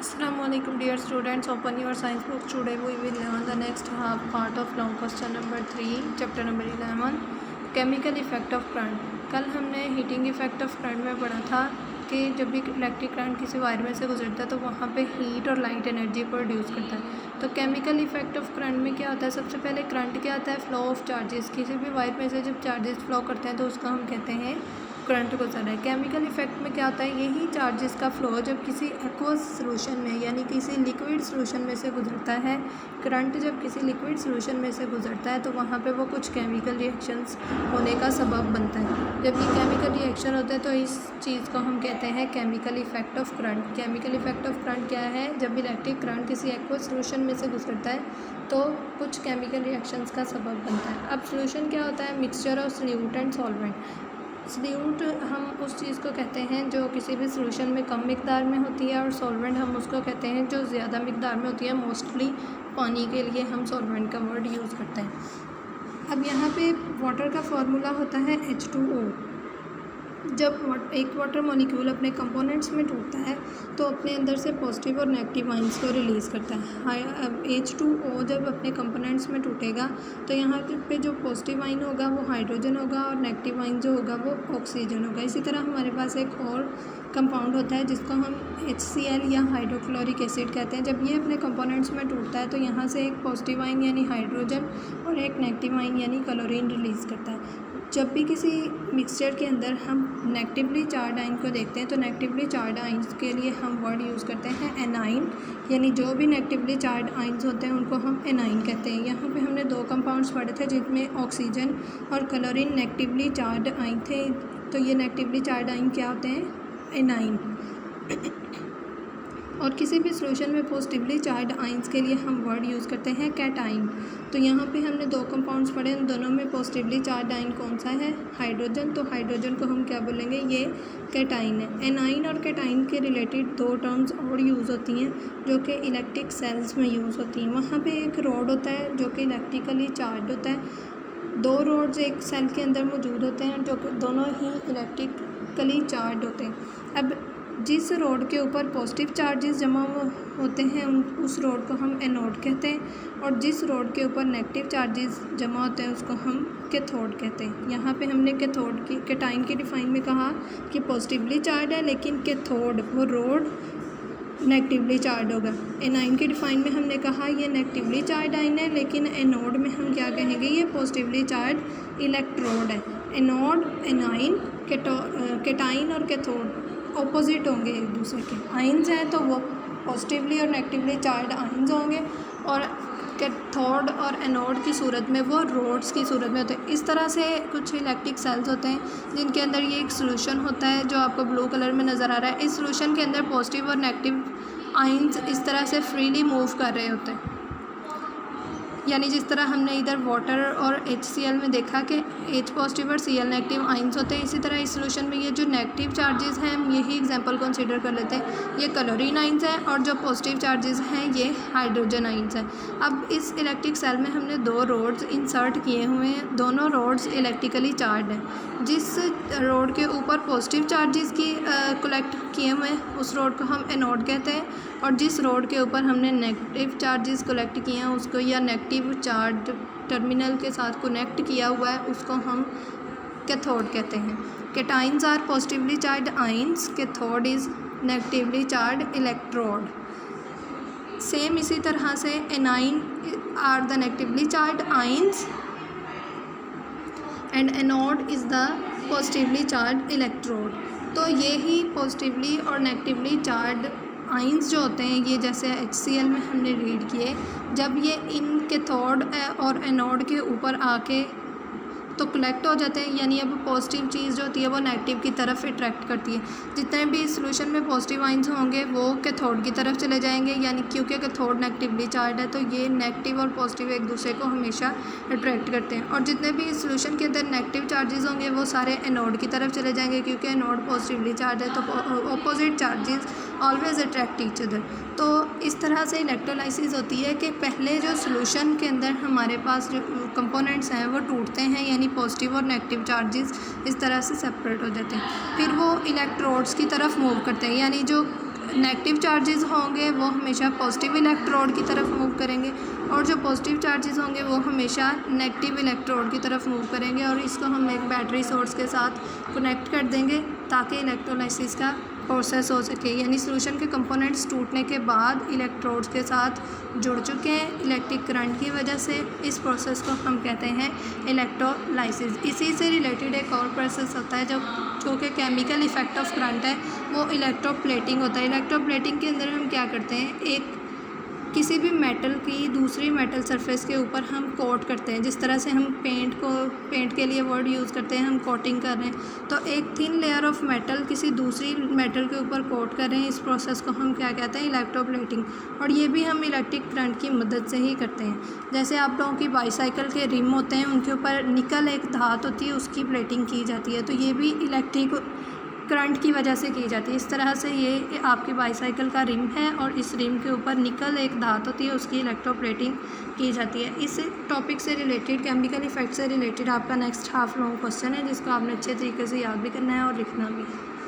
Assalamualaikum dear students, open your science book. Today we will learn the next half part of long question number 3 chapter number 11 chemical effect of current। कल हमने heating effect of current में पढ़ा था कि जब भी electric current किसी wire में से गुजरता है तो वहाँ पे हीट और लाइट एनर्जी प्रोड्यूस करता है। तो केमिकल इफेक्ट ऑफ करंट में क्या होता है, सबसे पहले करंट क्या होता है, फ्लो ऑफ चार्जेस। किसी भी वायर में से जब चार्जेस फ्लो करते हैं तो उसका हम कहते हैं करंट गुजर रहा है। केमिकल इफेक्ट में क्या होता है, यही चार्जेस का फ्लो जब किसी एक्वस सोल्यूशन में यानी किसी लिक्विड सोल्यूशन में से गुजरता है, करंट जब किसी लिक्विड सोल्यूशन में से गुजरता है तो वहाँ पे वो कुछ केमिकल रिएक्शंस होने का सबब बनता है। जब ये केमिकल रिएक्शन होते हैं तो इस चीज़ को हम कहते हैं chemical effect of current. Chemical effect of current क्या है, जब इलेक्ट्रिक करंट किसी एक्वस सोल्यूशन में से गुजरता है तो कुछ केमिकल रिएक्शंस का सबब बनता है। अब सोल्यूशन क्या होता है, mixture of solute and solvent. Solute हम उस चीज़ को कहते हैं जो किसी भी सोल्यूशन में कम मिकदार में होती है, और सॉल्वेंट हम उसको कहते हैं जो ज़्यादा मिकदार में होती है। मोस्टली पानी के लिए हम सॉल्वेंट का वर्ड यूज़ करते हैं। अब यहाँ पे वाटर का फार्मूला होता है H2O। जब एक वाटर मॉलिक्यूल अपने कंपोनेंट्स में टूटता है तो अपने अंदर से पॉजिटिव और नेगेटिव आइंस को रिलीज़ करता है। H2O जब अपने कंपोनेंट्स में टूटेगा तो यहाँ पे जो पॉजिटिव आइन होगा वो हाइड्रोजन होगा और नेगेटिव आइन जो होगा वो ऑक्सीजन होगा। इसी तरह हमारे पास एक और कंपाउंड होता है जिसको हम HCl या हाइड्रोक्लोरिक एसिड कहते हैं। जब ये अपने कंपोनेंट्स में टूटता है तो यहाँ से एक पॉजिटिव आइन यानी हाइड्रोजन और एक नेगेटिव आइन यानी क्लोरीन रिलीज़ करता है। जब भी किसी मिक्सचर के अंदर हम नेगेटिवली चार्ज आइन को देखते हैं तो नेगेटिवली चार्ज आइंस के लिए हम वर्ड यूज़ करते हैं एनाइन, यानी जो भी नेगेटिवली चार्ज आइंस होते हैं उनको हम एनाइन कहते हैं। यहाँ पे हमने दो कंपाउंड्स पढ़े थे जिनमें ऑक्सीजन और क्लोरीन नेगेटिवली चार्ज आइन थे। तो ये नेगेटिवली चार्ज आइन क्या होते हैं, एनाइन। और किसी भी सोल्यूशन में पॉजिटिवली चार्ज आइंस के लिए हम वर्ड यूज़ करते हैं कैटाइन। तो यहाँ पे हमने दो कंपाउंड्स पढ़े, उन दोनों में पॉजिटिवली चार्ज आइन कौन सा है, हाइड्रोजन। तो हाइड्रोजन को हम क्या बोलेंगे, ये कैटाइन है। एनाइन और कैटाइन के रिलेटेड दो टर्म्स और यूज़ होती हैं जो कि इलेक्ट्रिक सेल्स में यूज़ होती हैं। वहाँ पर एक रॉड होता है जो कि इलेक्ट्रिकली चार्ज होता है। दो रॉड्स एक सेल के अंदर मौजूद होते हैं जो कि दोनों ही इलेक्ट्रिकली चार्ज होते हैं। अब जिस रोड के ऊपर पॉजिटिव चार्जेस जमा होते हैं उस रोड को हम एनोड कहते हैं, और जिस रोड के ऊपर नेगेटिव चार्जेस जमा होते हैं उसको हम कैथोड कहते हैं। यहाँ पे हमने कैथोड की कैटाइन की डिफाइन में कहा कि पॉजिटिवली चार्ज है लेकिन कैथोड वो रोड नेगेटिवली चार्ज होगा। एनाइन की डिफाइन में हमने कहा ये नेगेटिवली चार्ज आइन है, लेकिन एनोड में हम क्या कहेंगे, ये पॉजिटिवली चार्ज इलेक्ट्रोड है। एनोड, एनाइन, कैटाइन और कैथोड ऑपोजिट होंगे एक दूसरे के। आइंस हैं तो वो पॉजिटिवली और नेगेटिवली चार्ज आइंस होंगे, और कैथोड और एनोड की सूरत में वो रोड्स की सूरत में होते हैं। इस तरह से कुछ इलेक्ट्रिक सेल्स होते हैं जिनके अंदर ये एक सोल्यूशन होता है जो आपको ब्लू कलर में नज़र आ रहा है। इस सोल्यूशन के अंदर पॉजिटिव और नेगेटिव आइंस इस तरह से फ्रीली मूव कर रहे होते हैं, यानी जिस तरह हमने इधर वाटर और HCl में देखा कि H पॉजिटिव और Cl नेगेटिव आइंस होते हैं, इसी तरह इस सोल्यूशन में ये जो नेगेटिव चार्जेस हैं हम यही एग्जांपल कंसीडर कर लेते हैं, ये क्लोरीन आइंस हैं, और जो पॉजिटिव चार्जेस हैं ये हाइड्रोजन आइंस हैं। अब इस इलेक्ट्रिक सेल में हमने दो रोड्स इंसर्ट किए हुए हैं, दोनों रोड्स इलेक्ट्रिकली चार्ज हैं। जिस रोड के ऊपर पॉजिटिव चार्जेस की कलेक्ट किए हुए हैं उस रोड को हम एनोड कहते हैं, और जिस रोड के ऊपर हमने नेगेटिव चार्जेस कलेक्ट किए हैं उसको, या नेगेटिव चार्ज टर्मिनल के साथ कनेक्ट किया हुआ है, उसको हम कैथोड कहते हैं। Cations are positively charged ions, cathode is negatively charged electrode. Same इसी तरह से anion are the negatively charged ions and anode is the positively charged electrode. तो ये ही पॉजिटिवली और नेगेटिवली चार्ज आइंस जो होते हैं, ये जैसे HCl में हमने रीड किए, जब ये इन कैथोड और एनोड के ऊपर आके तो कलेक्ट हो जाते हैं, यानी अब पॉजिटिव चीज़ जो होती है वो नेगेटिव की तरफ अट्रैक्ट करती है। जितने भी सोल्यूशन में पॉजिटिव आइंस होंगे वो कैथोड की तरफ चले जाएंगे, यानी क्योंकि कैथोड नेगेटिवली चार्ज है तो ये नेगेटिव और पॉजिटिव एक दूसरे को हमेशा अट्रैक्ट करते हैं। और जितने भी सोल्यूशन के अंदर नेगेटिव चार्जेस होंगे वो सारे एनोड की तरफ चले जाएंगे, क्योंकि एनोड पॉजिटिवली चार्ज है तो opposite charges always attract each other. तो इस तरह से इलेक्ट्रोलाइसिस होती है कि पहले जो सोल्यूशन के अंदर हमारे पास जो कंपोनेंट्स हैं वो टूटते हैं, यानी पॉजिटिव और नेगेटिव चार्जेस इस तरह से सेपरेट हो जाते हैं, फिर वो इलेक्ट्रोड्स की तरफ मूव करते हैं, यानी जो नेगेटिव चार्जेस होंगे वो हमेशा पॉजिटिव इलेक्ट्रोड की तरफ मूव करेंगे और जो पॉजिटिव चार्जेस होंगे वो हमेशा नेगेटिव इलेक्ट्रोड की तरफ मूव करेंगे और इसको हम एक बैटरी सोर्स के साथ कनेक्ट कर देंगे ताकि इलेक्ट्रोलाइसिस का प्रोसेस हो सके। यानी सॉल्यूशन के कंपोनेंट्स टूटने के बाद इलेक्ट्रोड्स के साथ जुड़ चुके हैं इलेक्ट्रिक करंट की वजह से। इस प्रोसेस को हम कहते हैं इलेक्ट्रोलाइसिस। इसी से रिलेटेड एक और प्रोसेस होता है जो कि केमिकल इफेक्ट ऑफ करंट है, वो इलेक्ट्रोप्लेटिंग होता है। इलेक्ट्रोप्लेटिंग के अंदर हम क्या करते हैं, किसी भी मेटल की दूसरी मेटल सरफेस के ऊपर हम कोट करते हैं। जिस तरह से हम पेंट के लिए वर्ड यूज़ करते हैं, हम कोटिंग कर रहे हैं, तो एक थिन लेयर ऑफ मेटल किसी दूसरी मेटल के ऊपर कोट कर रहे हैं। इस प्रोसेस को हम क्या कहते हैं, इलेक्ट्रोप्लेटिंग। और ये भी हम इलेक्ट्रिक करंट की मदद से ही करते हैं। जैसे आप लोगों की बाईसाइकिल के रिम होते हैं, उनके ऊपर निकल एक धात होती है, उसकी प्लेटिंग की जाती है, तो ये भी इलेक्ट्रिक करंट की वजह से की जाती है। इस तरह से ये आपकी बाईसाइकिल का रिम है और इस रिम के ऊपर निकल एक धात होती है, उसकी इलेक्ट्रोप्लेटिंग की जाती है। इस टॉपिक से रिलेटेड, केमिकल इफेक्ट से रिलेटेड आपका नेक्स्ट हाफ लॉन्ग क्वेश्चन है जिसको आपने अच्छे तरीके से याद भी करना है और लिखना भी है।